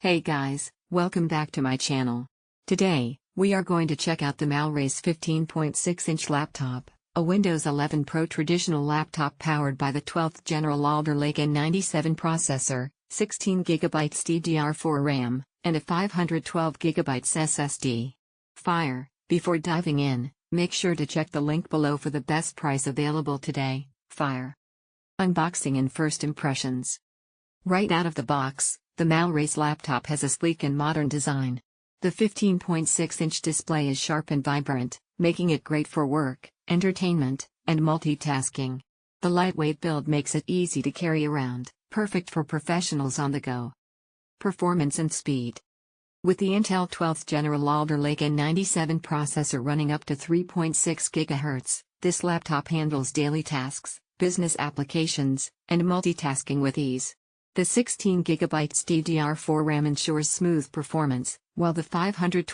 Hey guys, welcome back to my channel. Today, we are going to check out the MALLRACE 15.6-inch laptop, a Windows 11 Pro traditional laptop powered by the 12th General Alder N97 processor, 16GB DDR4 RAM, and a 512GB SSD. Fire! Before diving in, make sure to check the link below for the best price available today. Fire! Unboxing and first impressions. Right out of the box, the MALLRACE laptop has a sleek and modern design. The 15.6-inch display is sharp and vibrant, making it great for work, entertainment, and multitasking. The lightweight build makes it easy to carry around, perfect for professionals on the go. Performance and speed. With the Intel 12th General Alder N97 processor running up to 3.6 GHz, this laptop handles daily tasks, business applications, and multitasking with ease. The 16GB DDR4 RAM ensures smooth performance, while the 512GB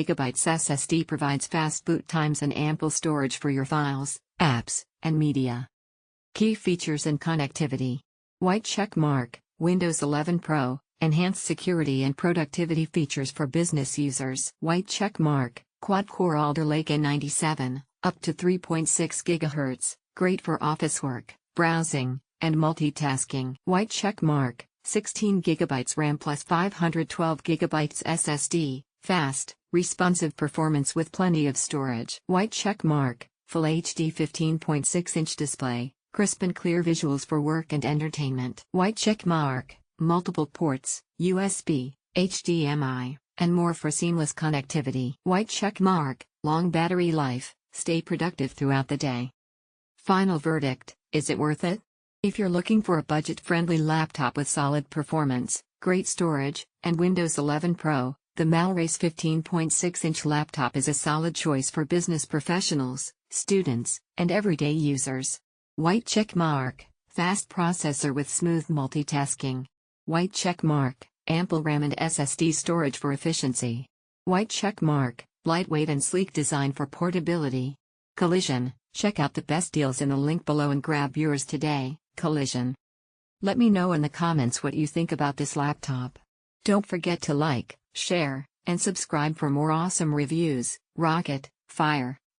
SSD provides fast boot times and ample storage for your files, apps, and media. Key features and connectivity. White check mark, Windows 11 Pro, enhanced security and productivity features for business users. White check mark, quad-core Alder N97, up to 3.6 GHz, great for office work, browsing, and multitasking. White check mark, 16GB RAM plus 512GB SSD, fast, responsive performance with plenty of storage. White check mark, Full HD 15.6-inch display, crisp and clear visuals for work and entertainment. White check mark, multiple ports, USB, HDMI, and more for seamless connectivity. White check mark, long battery life, stay productive throughout the day. Final verdict, is it worth it? If you're looking for a budget-friendly laptop with solid performance, great storage, and Windows 11 Pro, the MALLRACE 15.6-inch laptop is a solid choice for business professionals, students, and everyday users. White check mark, fast processor with smooth multitasking. White check mark, ample RAM and SSD storage for efficiency. White check mark, lightweight and sleek design for portability. Collision, check out the best deals in the link below and grab yours today. Collision. Let me know in the comments what you think about this laptop. Don't forget to like, share, and subscribe for more awesome reviews. Rocket, fire.